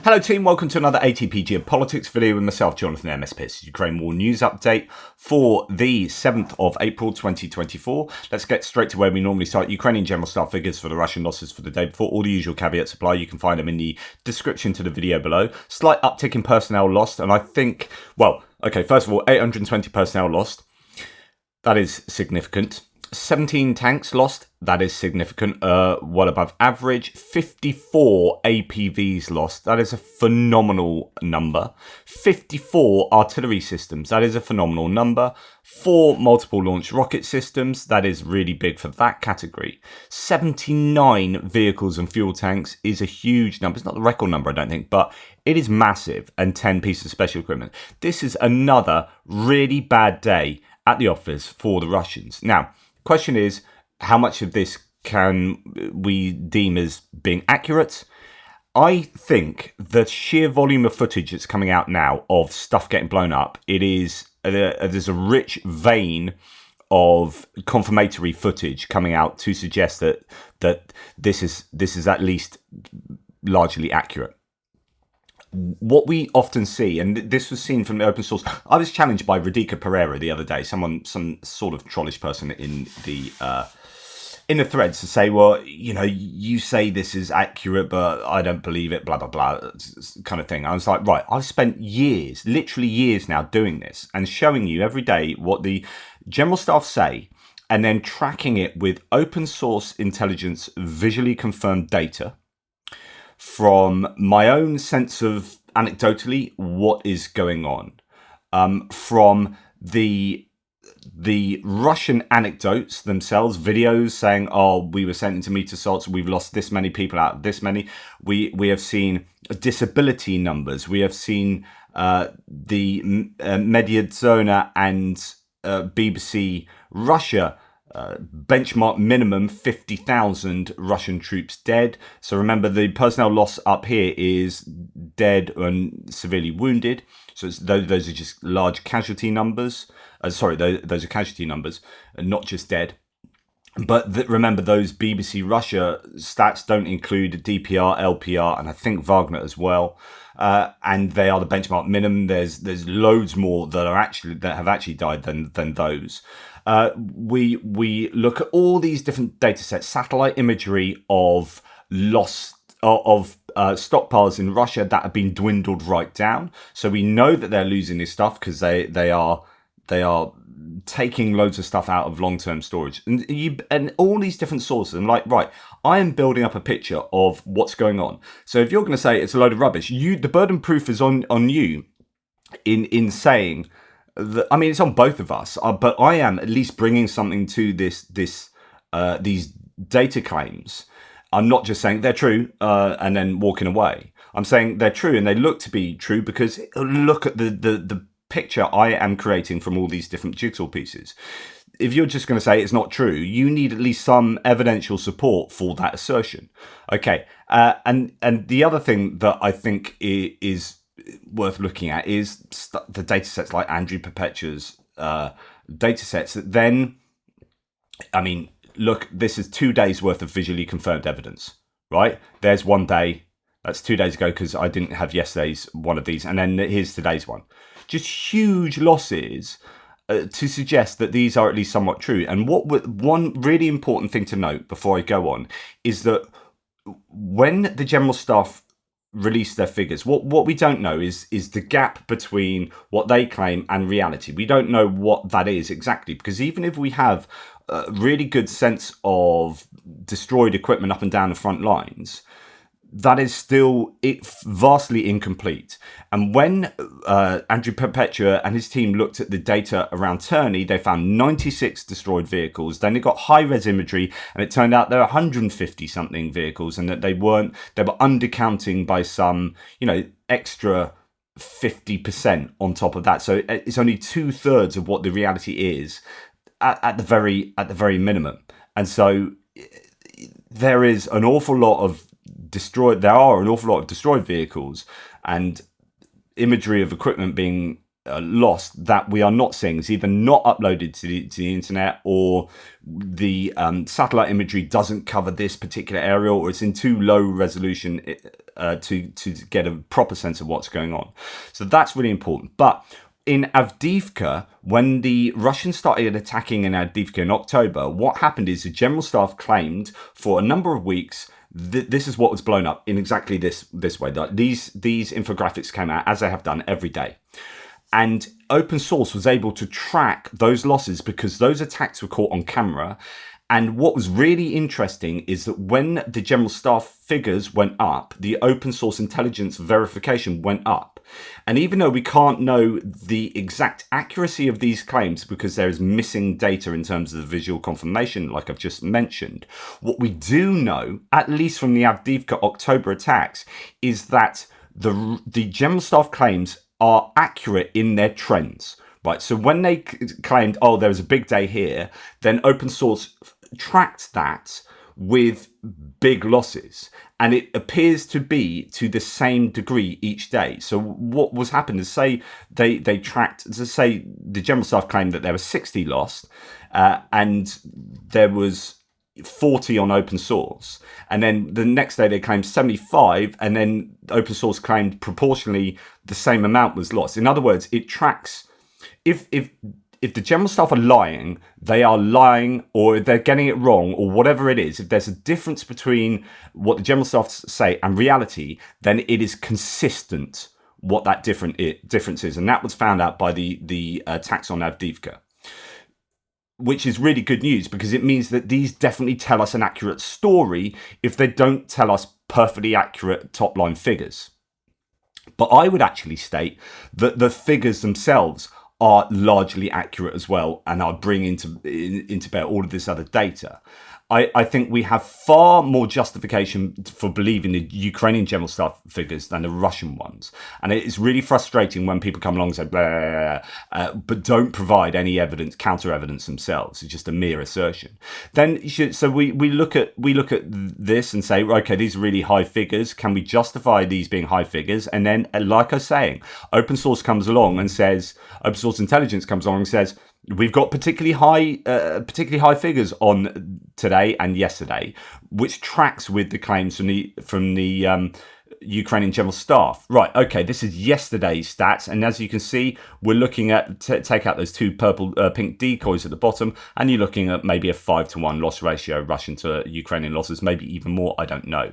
Hello team, welcome to another ATP Geopolitics video with myself, Jonathan MS Pierce. Ukraine War News Update for the 7th of April 2024. Let's get straight to where we normally start. Ukrainian General Staff figures for the Russian losses for the day before. All the usual caveats apply. You can find them in the description to the video below. Slight uptick in personnel lost, and I think, well, okay, first of all, 820 personnel lost. That is significant. 17 tanks lost. That is significant. Well above average. 54 APVs lost. That is a phenomenal number. 54 artillery systems. That is a phenomenal number. 4 multiple launch rocket systems. That is really big for that category. 79 vehicles and fuel tanks is a huge number. It's not the record number, I don't think, but it is massive. And 10 pieces of special equipment. This is another really bad day at the office for the Russians. Now, question is, how much of this can we deem as being accurate? I think the sheer volume of footage that's coming out now of stuff getting blown up, there's a rich vein of confirmatory footage coming out to suggest that this is at least largely accurate. What we often see, and this was seen from the open source, I was challenged by Radhika Pereira the other day, some sort of trollish person in the threads, to say, well, you know, you say this is accurate, but I don't believe it, blah, blah, blah, kind of thing. I was like, right, I've spent years, literally years now doing this and showing you every day what the General Staff say and then tracking it with open source intelligence, visually confirmed data from my own sense of anecdotally what is going on, from the Russian anecdotes themselves, videos saying, oh, we were sent into meat assaults, we've lost this many people out of this many. We have seen disability numbers. We have seen the Mediadzona and BBC Russia benchmark minimum 50,000 Russian troops dead. So remember, the personnel loss up here is dead and severely wounded. So those are just large casualty numbers. Those are casualty numbers, and not just dead. But remember, those BBC Russia stats don't include DPR, LPR, and I think Wagner as well. And they are the benchmark minimum. There's loads more that have actually died than those. We look at all these different data sets, satellite imagery of stockpiles in Russia that have been dwindled right down. So we know that they're losing this stuff because they are taking loads of stuff out of long-term storage, and all these different sources. I'm like, right, I am building up a picture of what's going on. So if you're going to say it's a load of rubbish, the burden proof is on you in saying that. I mean, it's on both of us, but I am at least bringing something to these data claims. I'm not just saying they're true and then walking away. I'm saying they're true and they look to be true because look at the picture I am creating from all these different jigsaw pieces. If you're just going to say it's not true, you need at least some evidential support for that assertion. Okay, and the other thing that I think is worth looking at is the data sets like Andrew Perpetua's data sets that then, I mean, look, this is 2 days worth of visually confirmed evidence, right? There's 1 day, that's 2 days ago because I didn't have yesterday's one of these, and then here's today's one. Just huge losses to suggest that these are at least somewhat true. And one really important thing to note before I go on is that when the General Staff release their figures, what we don't know is the gap between what they claim and reality. We don't know what that is exactly, because even if we have a really good sense of destroyed equipment up and down the front lines, that is still vastly incomplete. And when Andrew Perpetua and his team looked at the data around Turney, they found 96 destroyed vehicles. Then they got high-res imagery, and it turned out there were 150-something vehicles, and that they were undercounting by some, extra 50% on top of that. So it's only 2/3 of what the reality is at the very minimum. And so there is an awful lot of destroyed. There are an awful lot of destroyed vehicles and imagery of equipment being lost that we are not seeing. It's either not uploaded to the internet, or the satellite imagery doesn't cover this particular area, or it's in too low resolution to get a proper sense of what's going on. So that's really important. But in Avdiivka, when the Russians started attacking in Avdiivka in October, what happened is the General Staff claimed for a number of weeks this is what was blown up in exactly this way. These infographics came out, as they have done every day. And open source was able to track those losses because those attacks were caught on camera. And what was really interesting is that when the General Staff figures went up, the open source intelligence verification went up. And even though we can't know the exact accuracy of these claims because there is missing data in terms of the visual confirmation, like I've just mentioned, what we do know, at least from the Avdiivka October attacks, is that the General Staff claims are accurate in their trends. Right, so when they claimed, oh, there was a big day here, then open source tracked that with big losses, and it appears to be to the same degree each day. So what was happening is, say they tracked, to say the General Staff claimed that there were 60 lost, and there was 40 on open source, and then the next day they claimed 75, and then open source claimed proportionally the same amount was lost. In other words, it tracks if the General Staff are lying, they are lying, or they're getting it wrong, or whatever it is. If there's a difference between what the General Staff say and reality, then it is consistent what that difference is. And that was found out by the attacks on Avdiivka, which is really good news because it means that these definitely tell us an accurate story if they don't tell us perfectly accurate top-line figures. But I would actually state that the figures themselves are largely accurate as well, and I'll bring into bear all of this other data. I think we have far more justification for believing the Ukrainian General Staff figures than the Russian ones. And it is really frustrating when people come along and say, blah, blah, blah, but don't provide any evidence, counter evidence themselves. It's just a mere assertion. Then we look at this and say, okay, these are really high figures. Can we justify these being high figures? And then, like I was saying, open source comes along and says, open source intelligence comes along and says, we've got particularly high figures on today and yesterday, which tracks with the claims from the Ukrainian General Staff. Right, okay, this is yesterday's stats, and as you can see, we're looking at take out those two pink decoys at the bottom, and you're looking at maybe a 5-to-1 loss ratio, Russian to Ukrainian losses, maybe even more. I don't know.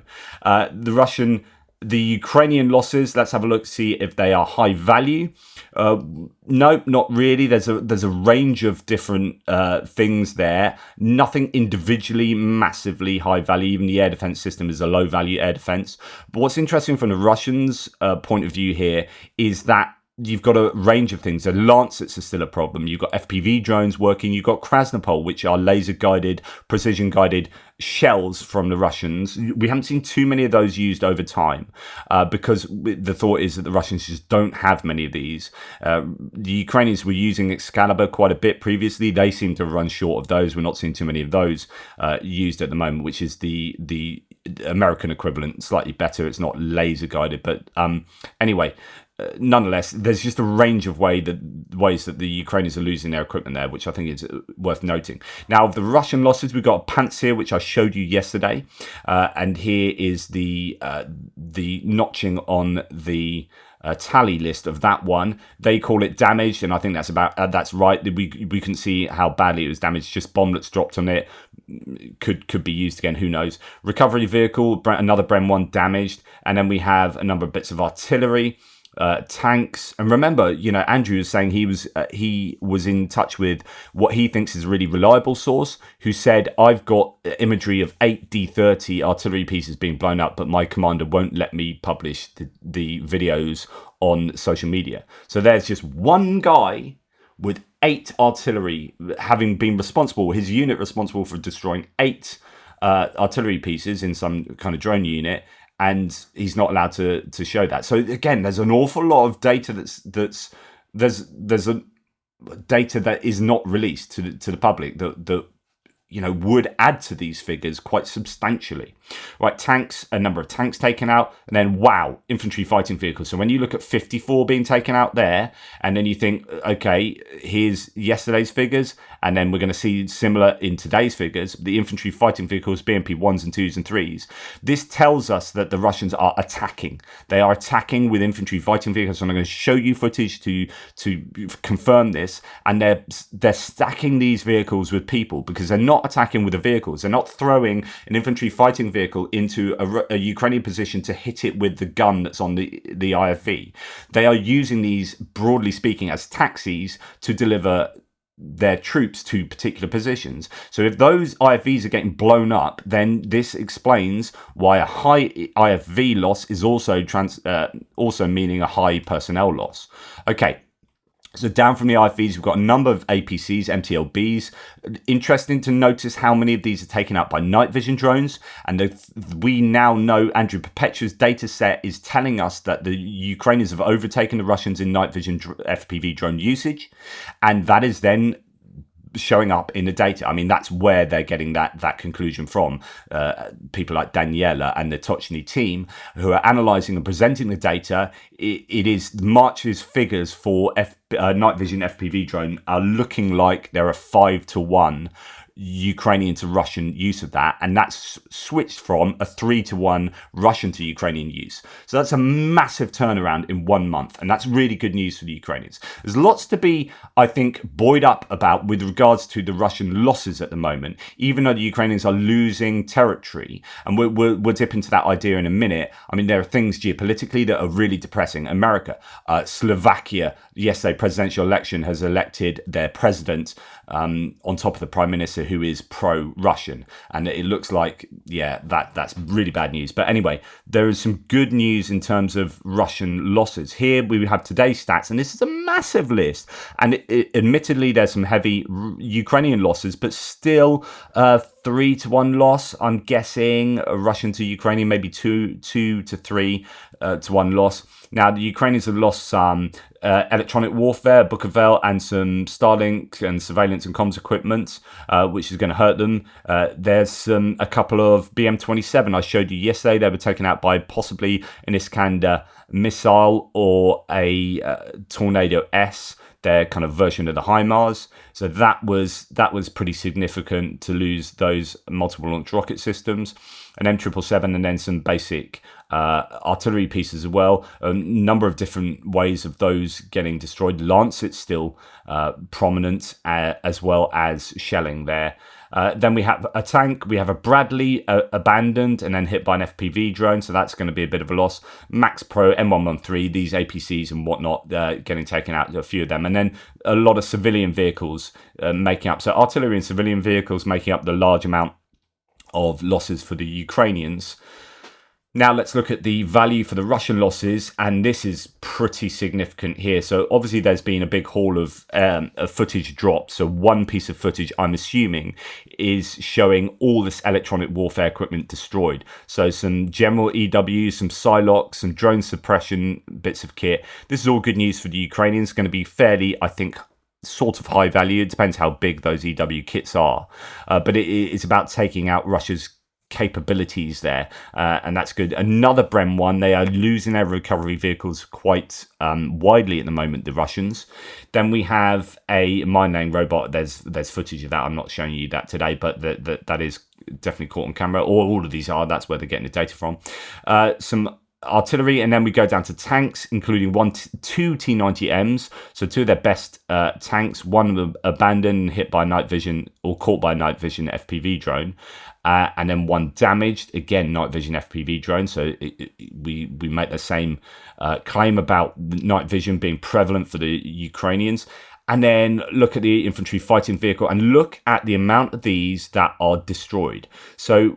The Ukrainian losses, let's have a look, see if they are high value. No, not really. There's a range of different things there. Nothing individually massively high value. Even the air defense system is a low value air defense. But what's interesting from the Russians' point of view here is that you've got a range of things. The Lancets are still a problem. You've got FPV drones working. You've got Krasnopol, which are laser-guided, precision-guided shells from the Russians. We haven't seen too many of those used over time because the thought is that the Russians just don't have many of these. The Ukrainians were using Excalibur quite a bit previously. They seem to run short of those. We're not seeing too many of those used at the moment, which is the American equivalent, slightly better. It's not laser-guided, but anyway, nonetheless, there's just a range of ways that the Ukrainians are losing their equipment there, which I think is worth noting. Now, of the Russian losses, we've got a Pantsir, which I showed you yesterday, and here is the notching on the tally list of that one. They call it damaged, and I think that's right. We can see how badly it was damaged. Just bomblets dropped on it. Could be used again. Who knows? Recovery vehicle, another Bren 1 damaged, and then we have a number of bits of artillery. Tanks, and remember, Andrew was saying he was in touch with what he thinks is a really reliable source, who said, I've got imagery of 8 D-30 artillery pieces being blown up, but my commander won't let me publish the videos on social media. So there's just one guy with 8 artillery, having been his unit responsible for destroying 8 artillery pieces in some kind of drone unit, and he's not allowed to show that. So again, there's an awful lot of data there's a data that is not released to the public that would add to these figures quite substantially. Right, tanks, a number of tanks taken out, and then wow, infantry fighting vehicles. So when you look at 54 being taken out there, and then you think, okay, here's yesterday's figures, and then we're going to see similar in today's figures, the infantry fighting vehicles, BMP 1s and 2s and 3s. This tells us that the Russians are attacking. They are attacking with infantry fighting vehicles, and I'm going to show you footage to confirm this. And they're stacking these vehicles with people, because they're not attacking with the vehicles. They're not throwing an infantry fighting vehicle into a Ukrainian position to hit it with the gun that's on the IFV. They are using these, broadly speaking, as taxis to deliver their troops to particular positions. So if those IFVs are getting blown up, then this explains why a high IFV loss is also meaning a high personnel loss. Okay. So down from the IFVs, we've got a number of APCs, MTLBs. Interesting to notice how many of these are taken out by night vision drones. And we now know Andrew Perpetua's data set is telling us that the Ukrainians have overtaken the Russians in night vision FPV drone usage. And that is then showing up in the data. I mean, that's where they're getting that conclusion from. People like Daniela and the Tochny team who are analysing and presenting the data. It is March's figures for night vision FPV drone are looking like they're a 5-to-1 Ukrainian to Russian use of that, and that's switched from a 3-to-1 Russian to Ukrainian use. So that's a massive turnaround in 1 month, and that's really good news for the Ukrainians. There's lots to be, I think, buoyed up about with regards to the Russian losses at the moment, even though the Ukrainians are losing territory, and we'll dip into that idea in a minute. I mean, there are things geopolitically that are really depressing. America, Slovakia, yesterday presidential election has elected their president on top of the prime minister, who is pro-Russian, and it looks like, that's really bad news. But anyway, there is some good news in terms of Russian losses. Here we have today's stats, and this is a massive list, and admittedly there's some heavy Ukrainian losses, but still 3-to-1 loss. I'm guessing Russian to Ukrainian, maybe 2-to-3-to-1 loss. Now, the Ukrainians have lost some electronic warfare, Bukovel, and some Starlink and surveillance and comms equipment, which is going to hurt them. There's a couple of BM-27 I showed you yesterday. They were taken out by possibly an Iskander missile or a Tornado S, their kind of version of the HIMARS. So that was pretty significant to lose those multiple launch rocket systems, an M777, and then some basic artillery pieces as well. A number of different ways of those getting destroyed. Lancet's still prominent, as well as shelling there. Then we have a tank. We have a Bradley abandoned and then hit by an FPV drone. So that's going to be a bit of a loss. Max Pro, M113, these APCs and whatnot, getting taken out, a few of them. And then a lot of civilian vehicles making up. So artillery and civilian vehicles making up the large amount of losses for the Ukrainians. Now let's look at the value for the Russian losses, and this is pretty significant here. So obviously there's been a big haul of footage dropped. So one piece of footage, I'm assuming, is showing all this electronic warfare equipment destroyed. So some general EW, some Psylocke, some drone suppression bits of kit. This is all good news for the Ukrainians. It's going to be fairly, I think, sort of high value. It depends how big those EW kits are. But it's about taking out Russia's capabilities there, and that's good. Another Brem one, they are losing their recovery vehicles quite widely at the moment, the Russians. Then we have a mine-laying robot. There's footage of that. I'm not showing you that today, but that is definitely caught on camera, or all of these are. That's where they're getting the data from. Some artillery, and then we go down to tanks, including two T90Ms, so two of their best tanks. One abandoned, hit by night vision or caught by night vision FPV drone, and then one damaged, again night vision FPV drone. So we make the same claim about night vision being prevalent for the Ukrainians. And then look at the infantry fighting vehicle and look at the amount of these that are destroyed. So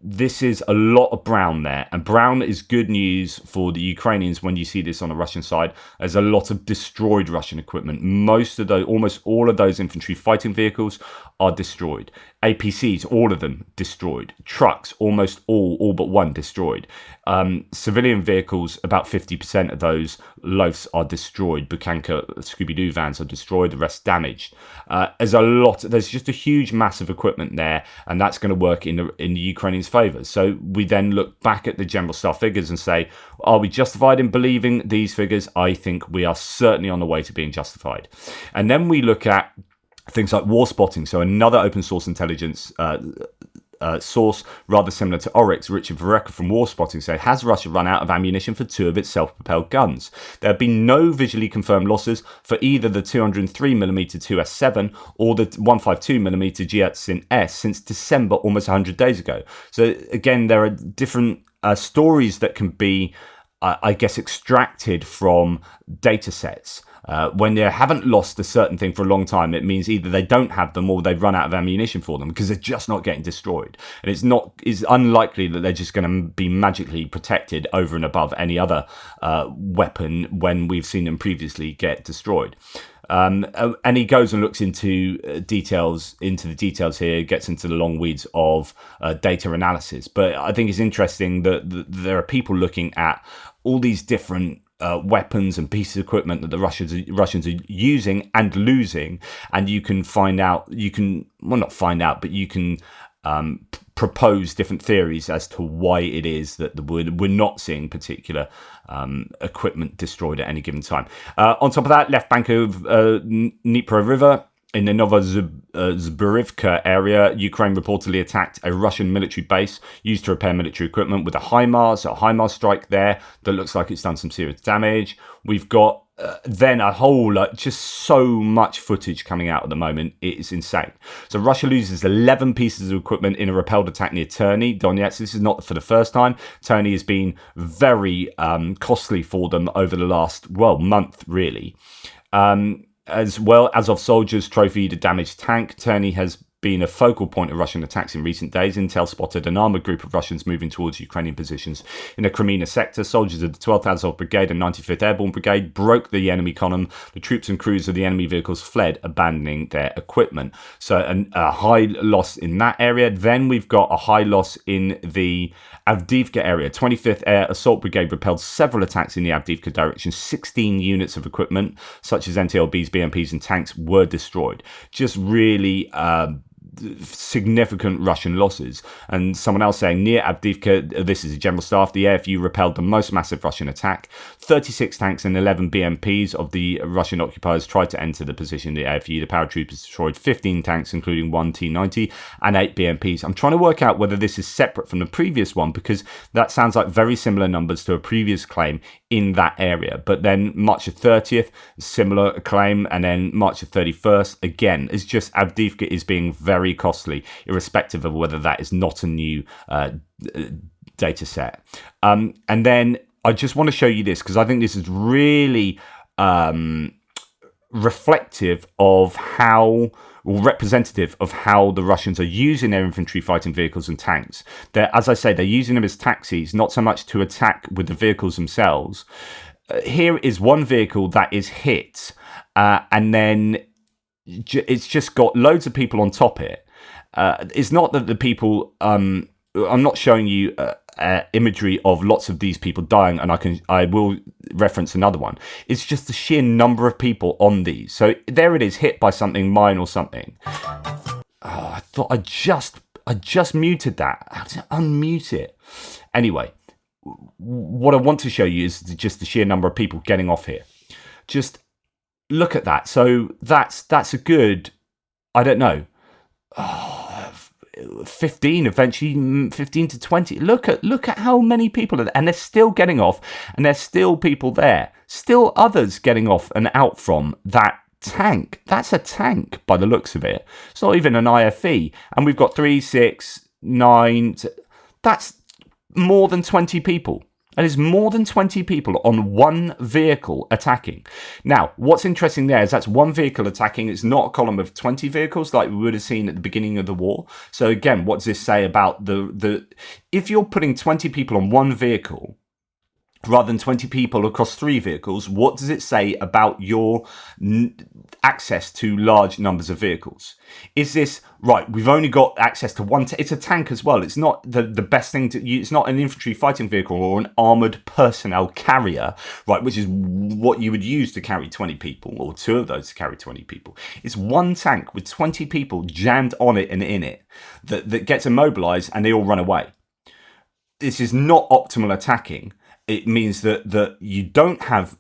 this is a lot of brown there, and brown is good news for the Ukrainians when you see this on the Russian side. There's a lot of destroyed Russian equipment. Almost all of those infantry fighting vehicles are destroyed. APCs, all of them destroyed. Trucks, almost all but one destroyed. Civilian vehicles, about 50% of those loafs are destroyed. Bukanka Scooby-Doo vans are destroyed, the rest damaged. There's just a huge mass of equipment there, and that's going to work in the Ukrainians' favour. So we then look back at the general staff figures and say, are we justified in believing these figures? I think we are certainly on the way to being justified. And then we look at things like war spotting. So another open source intelligence source, rather similar to Oryx, Richard Vereka from War Spotting, said, has Russia run out of ammunition for 2 of its self-propelled guns? There have been no visually confirmed losses for either the 203mm 2S7 or the 152mm Gyatsin S since December, almost 100 days ago. So again, there are different stories that can be, I guess, extracted from data sets. When they haven't lost a certain thing for a long time, it means either they don't have them or they've run out of ammunition for them because they're just not getting destroyed. And it's unlikely that they're just going to be magically protected over and above any other weapon when we've seen them previously get destroyed. And he goes and looks into the details here, gets into the long weeds of data analysis. But I think it's interesting that there are people looking at all these different weapons and pieces of equipment that the Russians are using and losing, and you can propose different theories as to why it is that we're not seeing particular equipment destroyed at any given time. On top of that, left bank of Dnipro River, in the Novozhborivka area, Ukraine reportedly attacked a Russian military base used to repair military equipment with a HIMARS strike there that looks like it's done some serious damage. We've got then a whole just so much footage coming out at the moment. It is insane. So Russia loses 11 pieces of equipment in a repelled attack near Terny, Donetsk. This is not for the first time. Terny has been very costly for them over the last, month, really. As well as of soldiers trophied a damaged tank, Terny has been a focal point of Russian attacks in recent days. Intel spotted an armoured group of Russians moving towards Ukrainian positions in the Crimea sector. Soldiers of the 12th Azov Brigade and 95th Airborne Brigade broke the enemy column. The troops and crews of the enemy vehicles fled, abandoning their equipment. So a high loss in that area. Then we've got a high loss in the Avdiivka area. 25th Air Assault Brigade repelled several attacks in the Avdiivka direction. 16 units of equipment, such as NTLBs, BMPs and tanks, were destroyed. Just really significant Russian losses. And someone else saying, near Avdiivka, this is a general staff, the AFU repelled the most massive Russian attack. 36 tanks and 11 BMPs of the Russian occupiers tried to enter the position. The AFU, the paratroopers, destroyed 15 tanks, including 1 T-90 and 8 BMPs. I'm trying to work out whether this is separate from the previous one, because that sounds like very similar numbers to a previous claim in that area. But then March the 30th, similar claim, and then March the 31st, again, it's just Avdiivka is being very costly, irrespective of whether that is not a new data set. And then I just want to show you this, because I think this is really reflective of how, or representative of how the Russians are using their infantry fighting vehicles and tanks. As I say, they're using them as taxis, not so much to attack with the vehicles themselves. Here is one vehicle that is hit, and then it's just got loads of people on top of it. It's not that the people, I'm not showing you imagery of lots of these people dying, and I will reference another one. It's just the sheer number of people on these. So there it is, hit by something, mine or something. I thought I just muted that. How to unmute it? Anyway, what I want to show you is just the sheer number of people getting off here. Just look at that. So that's a good, I don't know, 15 eventually, 15 to 20. Look at how many people are there, and they're still getting off, and there's still people there, still others getting off and out from that tank. That's a tank by the looks of it. It's not even an IFE, and we've got 3, 6, 9. That's more than 20 people. That is more than 20 people on one vehicle attacking. Now, what's interesting there is that's one vehicle attacking. It's not a column of 20 vehicles like we would have seen at the beginning of the war. So again, what does this say about the if you're putting 20 people on one vehicle, rather than 20 people across 3 vehicles, what does it say about your access to large numbers of vehicles? Is this right? We've only got access to one. It's a tank as well. It's not the best thing to use. It's not an infantry fighting vehicle or an armored personnel carrier, right? Which is what you would use to carry 20 people, or 2 of those to carry 20 people. It's one tank with 20 people jammed on it and in it that gets immobilized, and they all run away. This is not optimal attacking. It means that you don't have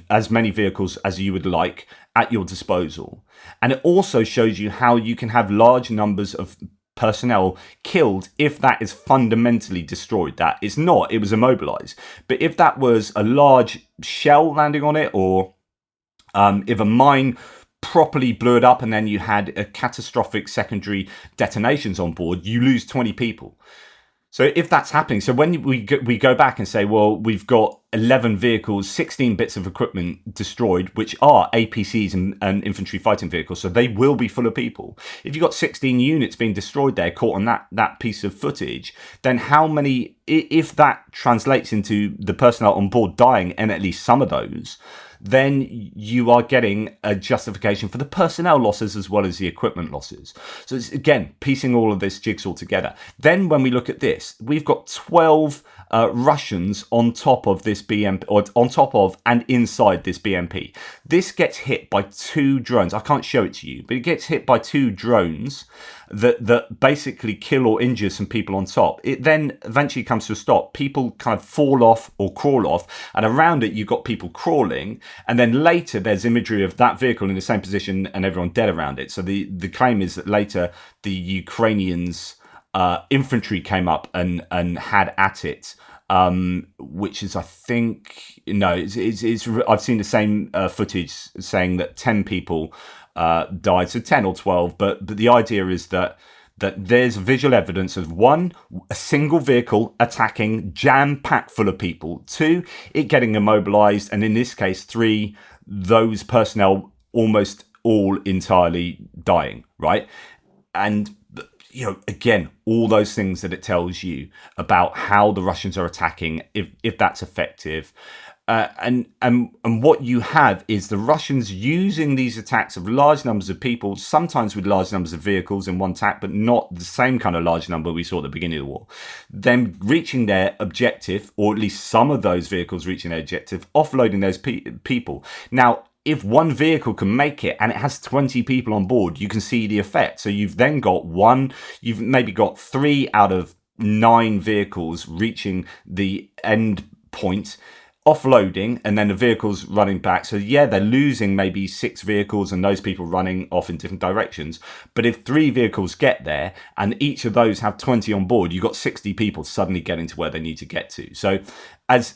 as many vehicles as you would like at your disposal. And it also shows you how you can have large numbers of personnel killed if that is fundamentally destroyed. That is not, it was immobilized. But if that was a large shell landing on it, or if a mine properly blew it up and then you had a catastrophic secondary detonations on board, you lose 20 people. So if that's happening, so when we go back and say, well, we've got 11 vehicles, 16 bits of equipment destroyed, which are APCs and infantry fighting vehicles, so they will be full of people. If you've got 16 units being destroyed there, caught on that piece of footage, then how many, if that translates into the personnel on board dying, and at least some of those, then you are getting a justification for the personnel losses as well as the equipment losses. So it's, again, piecing all of this jigsaw together. Then when we look at this, we've got 12 Russians on top of this BMP, or on top of and inside this BMP. This gets hit by 2 drones. I can't show it to you, but it gets hit by 2 drones that basically kill or injure some people on top. It then eventually comes to a stop. People kind of fall off or crawl off, and around it you've got people crawling, and then later there's imagery of that vehicle in the same position and everyone dead around it. So the claim is that later the Ukrainians infantry came up and had at it, which is, I think, no, it's I've seen the same footage saying that 10 people died, so 10 or 12, but the idea is that there's visual evidence of 1, a single vehicle attacking, jam-packed full of people, 2, it getting immobilized, and in this case 3, those personnel almost all entirely dying, right? And again, all those things that it tells you about how the Russians are attacking, if that's effective. And what you have is the Russians using these attacks of large numbers of people, sometimes with large numbers of vehicles in one attack, but not the same kind of large number we saw at the beginning of the war. Them reaching their objective, or at least some of those vehicles reaching their objective, offloading those people. Now, if one vehicle can make it and it has 20 people on board, you can see the effect. So you've then got you've maybe got 3 out of 9 vehicles reaching the end point, offloading, and then the vehicles running back. So yeah, they're losing maybe 6 vehicles and those people running off in different directions. But if 3 vehicles get there and each of those have 20 on board, you've got 60 people suddenly getting to where they need to get to. So as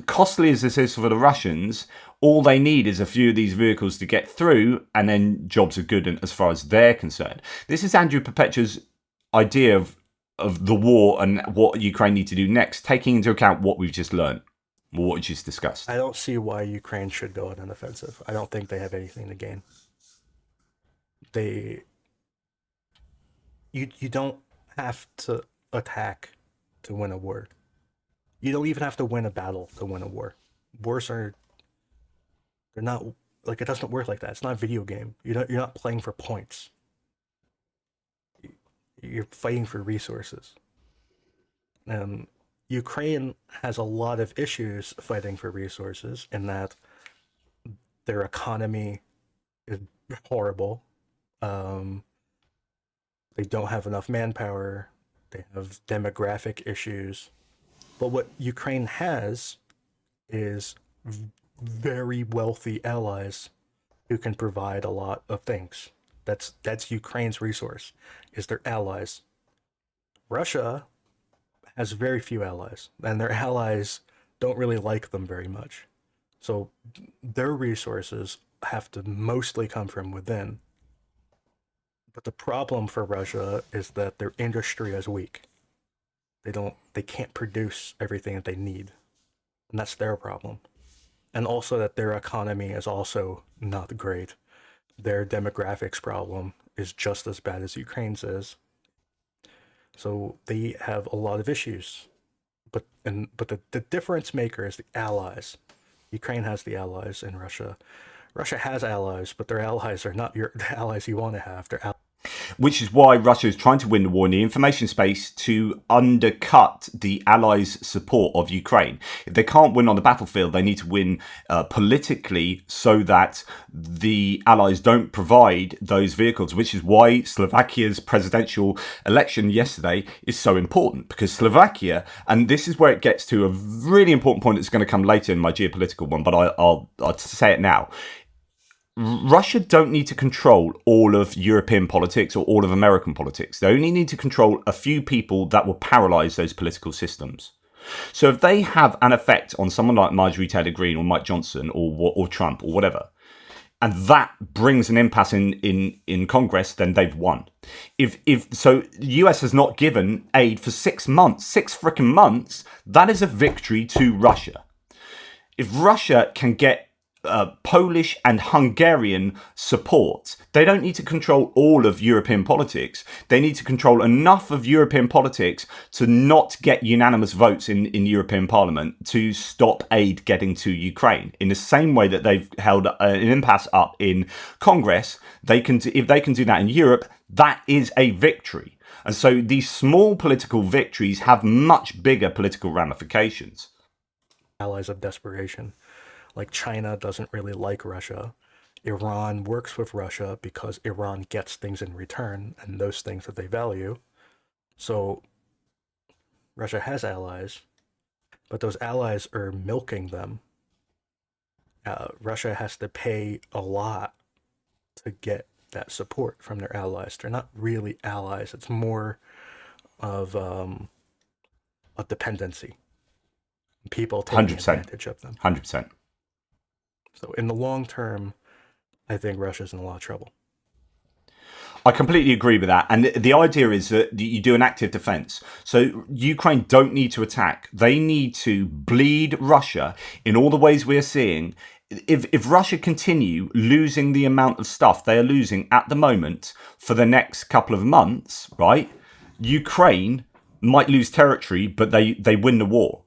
costly as this is for the Russians, all they need is a few of these vehicles to get through, and then jobs are good as far as they're concerned. This is Andrew Perpetua's idea of the war and what Ukraine need to do next, taking into account what we've just learned, or what we just discussed. I don't see why Ukraine should go on an offensive. I don't think they have anything to gain. You don't have to attack to win a war. You don't even have to win a battle to win a war. Wars they're not, like, it doesn't work like that. It's not a video game. You're not playing for points. You're fighting for resources. Ukraine has a lot of issues fighting for resources in that their economy is horrible. They don't have enough manpower. They have demographic issues. But what Ukraine has is very wealthy allies who can provide a lot of things. That's Ukraine's resource, is their allies. Russia has very few allies, and their allies don't really like them very much. So their resources have to mostly come from within. But the problem for Russia is that their industry is weak. They can't produce everything that they need. And that's their problem. And also that their economy is also not great. Their demographics problem is just as bad as Ukraine's is. So they have a lot of issues. the difference maker is the allies. Ukraine has the allies in Russia. Russia has allies, but their allies are not the allies you want to have. They're which is why Russia is trying to win the war in the information space to undercut the Allies' support of Ukraine. If they can't win on the battlefield, they need to win politically so that the Allies don't provide those vehicles, which is why Slovakia's presidential election yesterday is so important, because Slovakia, and this is where it gets to a really important point that's going to come later in my geopolitical one, but I'll say it now. Russia don't need to control all of European politics or all of American politics. They only need to control a few people that will paralyze those political systems. So if they have an effect on someone like Marjorie Taylor Greene or Mike Johnson or Trump or whatever, and that brings an impasse in Congress, then they've won. If so, the US has not given aid for 6 months, 6 freaking months. That is a victory to Russia. If Russia can get Polish and Hungarian support, they don't need to control all of European politics. They need to control enough of European politics to not get unanimous votes in European Parliament to stop aid getting to Ukraine. In the same way that they've held an impasse up in Congress, if they can do that in Europe, that is a victory. And so these small political victories have much bigger political ramifications. Allies of desperation. Like China doesn't really like Russia. Iran works with Russia because Iran gets things in return, and those things that they value. So Russia has allies, but those allies are milking them. Russia has to pay a lot to get that support from their allies. They're not really allies. It's more of a dependency. People taking 100%. advantage of them. 100%. So in the long term, I think Russia's in a lot of trouble. I completely agree with that. And the idea is that you do an active defense. So Ukraine don't need to attack. They need to bleed Russia in all the ways we're seeing. If Russia continue losing the amount of stuff they are losing at the moment for the next couple of months, right, Ukraine might lose territory, but they win the war.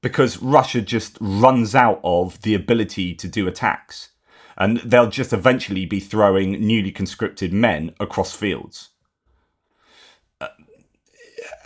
Because Russia just runs out of the ability to do attacks. And they'll just eventually be throwing newly conscripted men across fields.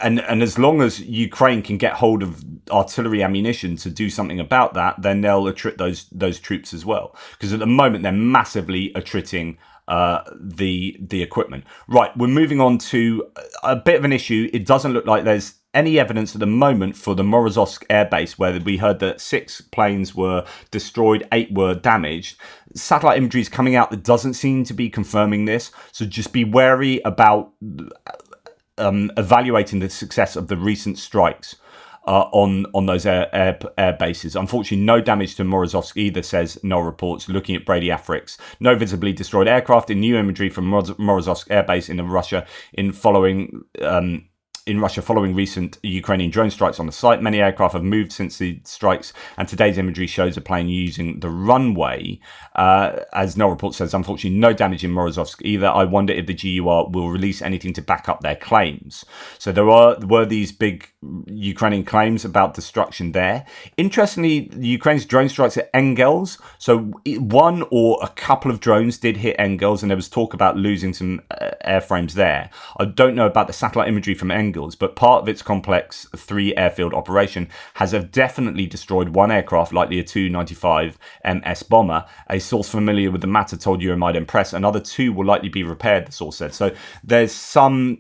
And as long as Ukraine can get hold of artillery ammunition to do something about that, then they'll attrit those troops as well. Because at the moment, they're massively attriting the equipment. Right, we're moving on to a bit of an issue. It doesn't look like there's any evidence at the moment for the Morozovsk air base, where we heard that 6 planes were destroyed, 8 were damaged. Satellite imagery is coming out that doesn't seem to be confirming this. So just be wary about evaluating the success of the recent strikes on those air bases. Unfortunately, no damage to Morozovsk either, says Null reports, looking at Brady Africs. No visibly destroyed aircraft in new imagery from Morozovsk air base in Russia following recent Ukrainian drone strikes on the site. Many aircraft have moved since the strikes, and today's imagery shows a plane using the runway. As Null report says, unfortunately, no damage in Morozovsk either. I wonder if the GUR will release anything to back up their claims. So there were these big Ukrainian claims about destruction there. Interestingly, Ukraine's drone strikes at Engels. So one or a couple of drones did hit Engels, and there was talk about losing some airframes there. I don't know about the satellite imagery from Engels, but part of its complex 3 airfield operation has definitely destroyed one aircraft, likely a Tu-95 MS bomber. A source familiar with the matter told Euromaidan Press another 2 will likely be repaired, the source said. So there's some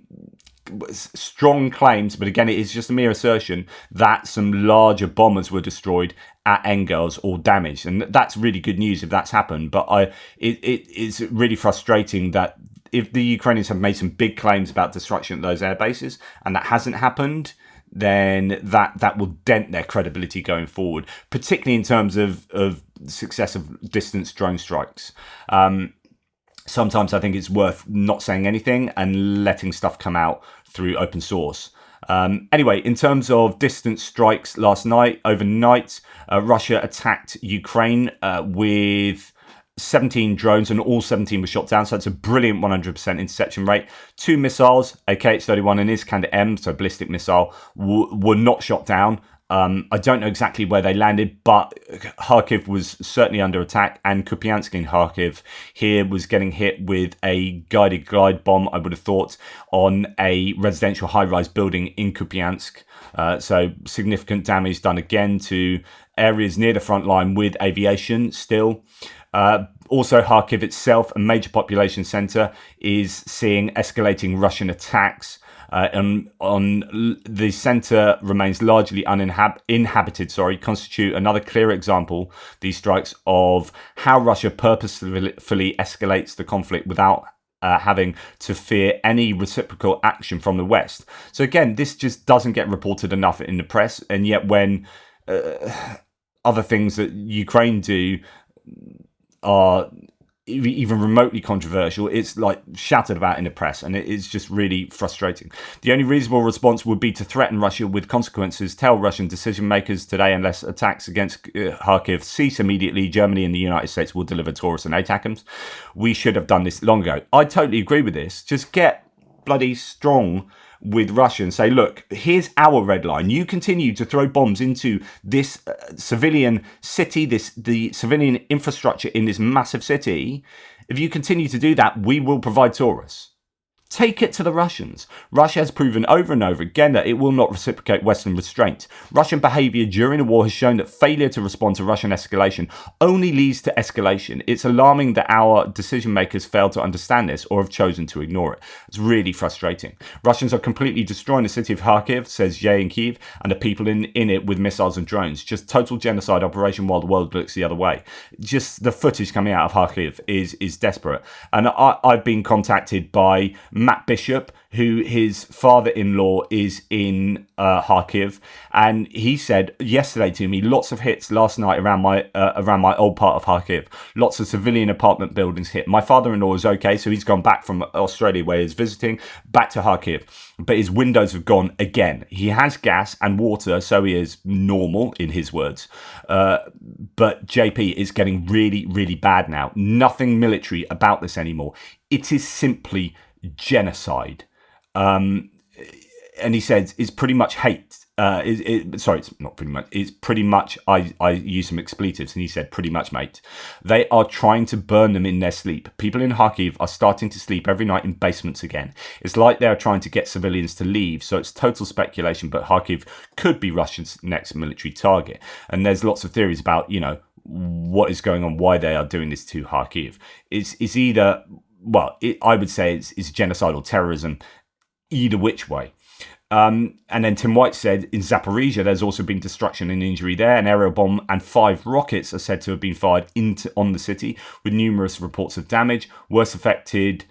strong claims, but again, it is just a mere assertion that some larger bombers were destroyed at Engels or damaged, and that's really good news if that's happened. But it's really frustrating that if the Ukrainians have made some big claims about destruction at those air bases and that hasn't happened, then that will dent their credibility going forward, particularly in terms of success of distance drone strikes. Sometimes I think it's worth not saying anything and letting stuff come out through open source. Anyway, in terms of distance strikes overnight, Russia attacked Ukraine with 17 drones, and all 17 were shot down. So it's a brilliant 100% interception rate. 2 missiles, AKH-31 and Iskander-M, so ballistic missile, were not shot down. I don't know exactly where they landed, but Kharkiv was certainly under attack, and Kupiansk in Kharkiv here was getting hit with a guided glide bomb, I would have thought, on a residential high-rise building in Kupiansk. So significant damage done again to areas near the front line with aviation still. Also, Kharkiv itself, a major population centre, is seeing escalating Russian attacks. On the centre remains largely uninhabited, constitute another clear example, these strikes, of how Russia purposefully escalates the conflict without having to fear any reciprocal action from the West. So again, this just doesn't get reported enough in the press, and yet when other things that Ukraine do are even remotely controversial, it's like shouted about in the press, and it is just really frustrating. The only reasonable response would be to threaten Russia with consequences, tell Russian decision makers today, unless attacks against Kharkiv cease immediately, Germany and the United States will deliver Taurus and ATACMS. We should have done this long ago. I totally agree with this. Just get bloody strong with Russia and say, look, here's our red line. You continue to throw bombs into this civilian city, the civilian infrastructure in this massive city. If you continue to do that, we will provide Taurus. Take it to the Russians. Russia has proven over and over again that it will not reciprocate Western restraint. Russian behaviour during the war has shown that failure to respond to Russian escalation only leads to escalation. It's alarming that our decision makers fail to understand this or have chosen to ignore it. It's really frustrating. Russians are completely destroying the city of Kharkiv, says Ye in Kyiv, and the people in it with missiles and drones. Just total genocide operation while the world looks the other way. Just the footage coming out of Kharkiv is desperate. And I've been contacted by Matt Bishop, who his father-in-law is in Kharkiv, and he said yesterday to me, lots of hits last night around my old part of Kharkiv. Lots of civilian apartment buildings hit. My father-in-law is okay, so he's gone back from Australia where he's visiting back to Kharkiv, but his windows have gone again. He has gas and water, so he is normal in his words. But JP is getting really, really bad now. Nothing military about this anymore. It is simply genocide. And he said it's pretty much hate. Sorry, it's not pretty much. It's pretty much, I use some expletives, and he said, pretty much, mate. They are trying to burn them in their sleep. People in Kharkiv are starting to sleep every night in basements again. It's like they're trying to get civilians to leave, so it's total speculation, but Kharkiv could be Russia's next military target. And there's lots of theories about, what is going on, why they are doing this to Kharkiv. It's either, I would say it's genocide or terrorism, either which way. And then Tim White said in Zaporizhia, there's also been destruction and injury there. An aerial bomb and 5 rockets are said to have been fired on the city, with numerous reports of damage. Worst affected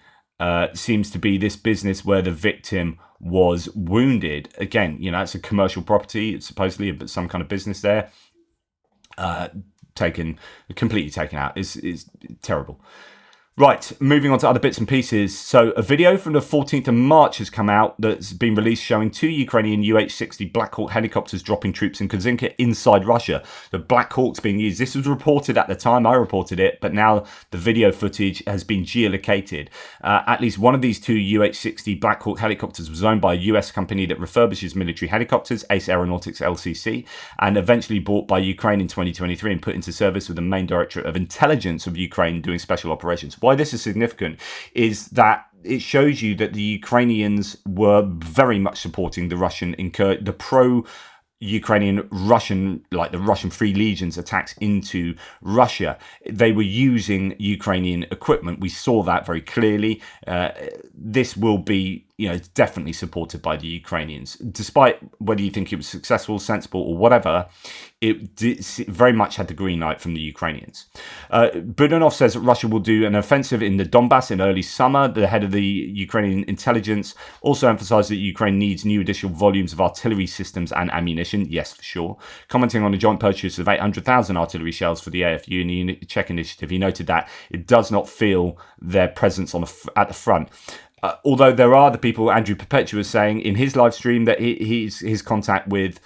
seems to be this business where the victim was wounded. Again, it's a commercial property. It's supposedly some kind of business there. Completely taken out. It's terrible. Right, moving on to other bits and pieces. So a video from the 14th of March has come out that's been released showing 2 Ukrainian UH-60 Black Hawk helicopters dropping troops in Kozinka inside Russia. The Black Hawks being used. This was reported at the time I reported it, but now the video footage has been geolocated. At least one of these 2 UH-60 Black Hawk helicopters was owned by a US company that refurbishes military helicopters, Ace Aeronautics LCC, and eventually bought by Ukraine in 2023 and put into service with the main Directorate of Intelligence of Ukraine doing special operations. Why this is significant is that it shows you that the Ukrainians were very much supporting the pro-Ukrainian Russian, like the Russian Free Legion's attacks into Russia. They were using Ukrainian equipment. We saw that very clearly. This will be, definitely supported by the Ukrainians. Despite whether you think it was successful, sensible, or whatever, it very much had the green light from the Ukrainians. Budanov says that Russia will do an offensive in the Donbass in early summer. The head of the Ukrainian intelligence also emphasized that Ukraine needs new additional volumes of artillery systems and ammunition. Yes, for sure. Commenting on the joint purchase of 800,000 artillery shells for the AFU and the Czech initiative, he noted that it does not feel their presence at the front. Although there are the people, Andrew Perpetua was saying in his live stream that his contact with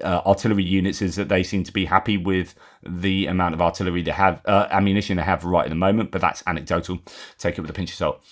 artillery units is that they seem to be happy with the amount of artillery they have, ammunition they have right at the moment, but that's anecdotal. Take it with a pinch of salt.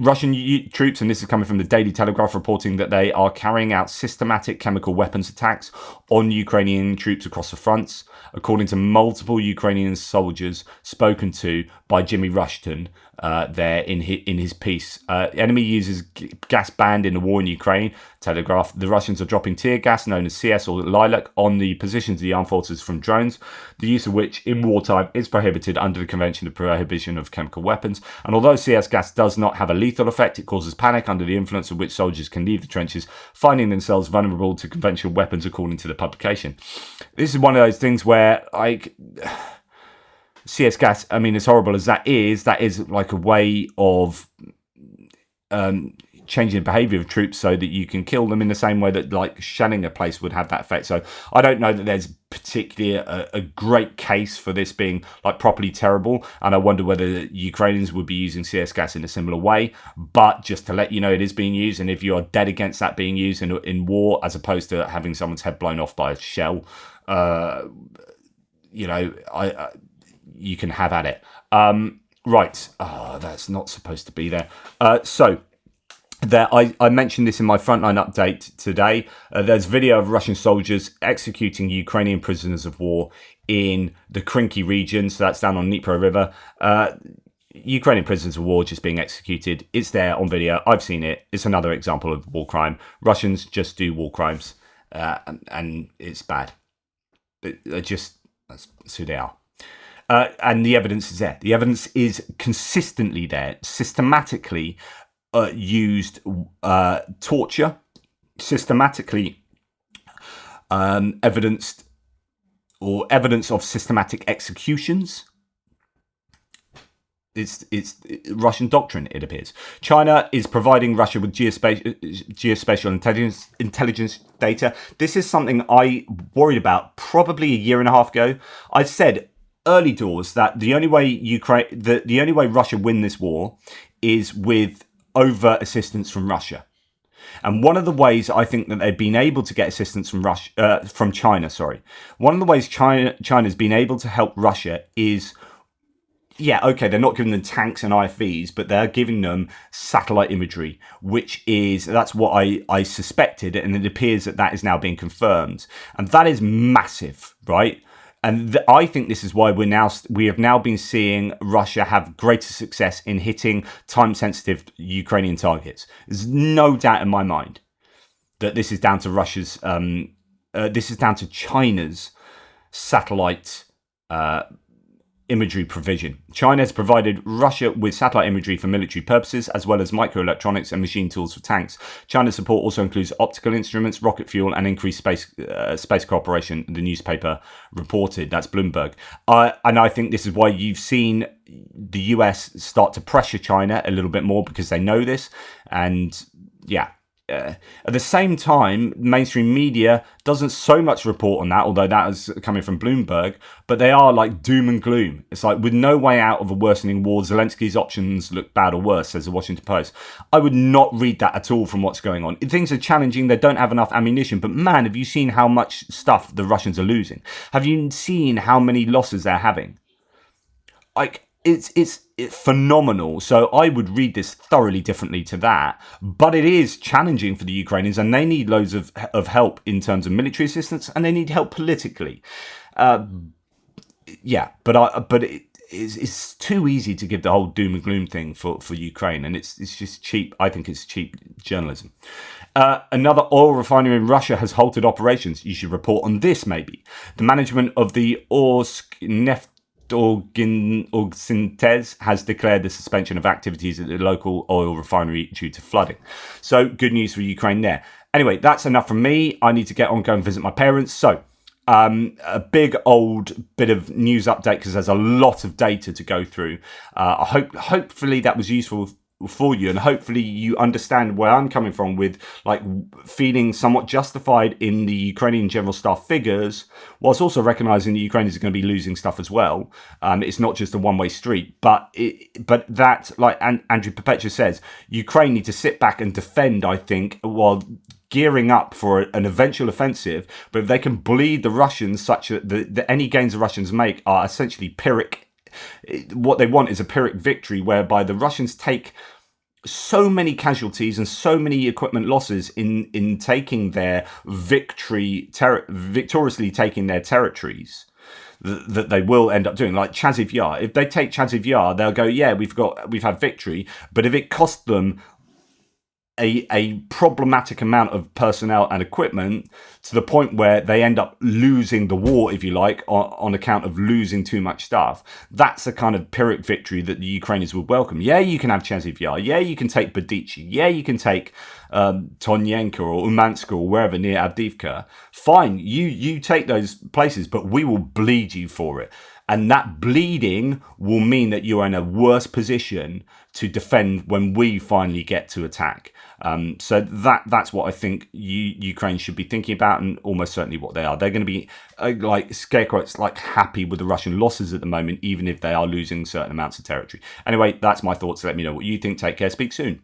Russian troops, and this is coming from the Daily Telegraph, reporting that they are carrying out systematic chemical weapons attacks on Ukrainian troops across the fronts, according to multiple Ukrainian soldiers spoken to by Jimmy Rushton there in his piece. Enemy uses gas banned in the war in Ukraine. Telegraph. The Russians are dropping tear gas known as CS or lilac on the positions of the armed forces from drones, the use of which in wartime is prohibited under the Convention of Prohibition of Chemical Weapons. And although CS gas does not have a lethal effect, it causes panic under the influence of which soldiers can leave the trenches, finding themselves vulnerable to conventional weapons, according to the publication. This is one of those things where CS gas, I mean, as horrible as that is like a way of changing the behaviour of troops so that you can kill them in the same way that like shelling a place would have that effect. So I don't know that there's particularly a great case for this being like properly terrible, and I wonder whether Ukrainians would be using CS gas in a similar way. But just to let you know, it is being used, and if you are dead against that being used in war as opposed to having someone's head blown off by a shell, you can have at it. Right. That's not supposed to be there. I mentioned this in my frontline update today. There's video of Russian soldiers executing Ukrainian prisoners of war in the Krinky region. So that's down on Dnipro River. Ukrainian prisoners of war just being executed. It's there on video. I've seen it. It's another example of war crime. Russians just do war crimes, and it's bad. That's who they are. And the evidence is there. The evidence is consistently there, systematically used torture, systematically evidence of systematic executions. It's Russian doctrine, it appears. China is providing Russia with geospatial intelligence data. This is something I worried about probably a year and a half ago. I said early doors that the only way the only way Russia win this war is with overt assistance from Russia. And one of the ways I think that they've been able to get assistance from China, one of the ways China's been able to help Russia is, they're not giving them tanks and IFVs, but they're giving them satellite imagery, that's what I suspected, and it appears that is now being confirmed. And that is massive, right? And I think this is why we have now been seeing Russia have greater success in hitting time-sensitive Ukrainian targets. There's no doubt in my mind that this is down to China's satellite imagery provision. China has provided Russia with satellite imagery for military purposes, as well as microelectronics and machine tools for tanks. China's support also includes optical instruments, rocket fuel, and increased space cooperation, the newspaper reported. That's Bloomberg. And I think this is why you've seen the US start to pressure China a little bit more, because they know this. And at the same time, mainstream media doesn't so much report on that, although that is coming from Bloomberg, but they are like doom and gloom. It's like, with no way out of a worsening war, Zelensky's options look bad or worse, says the Washington Post. I would not read that at all from what's going on. Things are challenging. They don't have enough ammunition, but man, have you seen how much stuff the Russians are losing? Have you seen how many losses they're having? It's phenomenal. So I would read this thoroughly differently to that. But it is challenging for the Ukrainians, and they need loads of help in terms of military assistance, and they need help politically. But it's too easy to give the whole doom and gloom thing for Ukraine, and it's just cheap. I think it's cheap journalism. Another oil refinery in Russia has halted operations. You should report on this, maybe. The management of the Orsk Neft Orgsynthese has declared the suspension of activities at the local oil refinery due to flooding. So good news for Ukraine there. Anyway, that's enough from me. I need to get on, go and visit my parents. So a big old bit of news update, because there's a lot of data to go through. Hopefully that was useful for you, and hopefully you understand where I'm coming from with like feeling somewhat justified in the Ukrainian general staff figures, whilst also recognizing the Ukrainians are going to be losing stuff as well. It's not just a one-way street, but that, like Andrew Perpetua says, Ukraine need to sit back and defend, I think, while gearing up for an eventual offensive. But if they can bleed the Russians such that any gains the Russians make are essentially Pyrrhic, what they want is a Pyrrhic victory whereby the Russians take so many casualties and so many equipment losses in taking their victoriously taking their territories, that they will end up doing. Like Chaziv Yar, if they take Chaziv Yar, they'll go, yeah, we've had victory. But if it cost them a problematic amount of personnel and equipment to the point where they end up losing the war, if you like, on account of losing too much stuff, that's a kind of Pyrrhic victory that the Ukrainians would welcome. Yeah, you can have Chaziv Yar. Yeah, you can take Bedichi. Yeah, you can take Tonyenka or Umansk or wherever near Avdiivka. Fine, you take those places, but we will bleed you for it. And that bleeding will mean that you are in a worse position to defend when we finally get to attack. So that's what I think Ukraine should be thinking about, and almost certainly what they are. They're going to be like scare quotes, like happy with the Russian losses at the moment, even if they are losing certain amounts of territory. Anyway, that's my thoughts. Let me know what you think. Take care. Speak soon.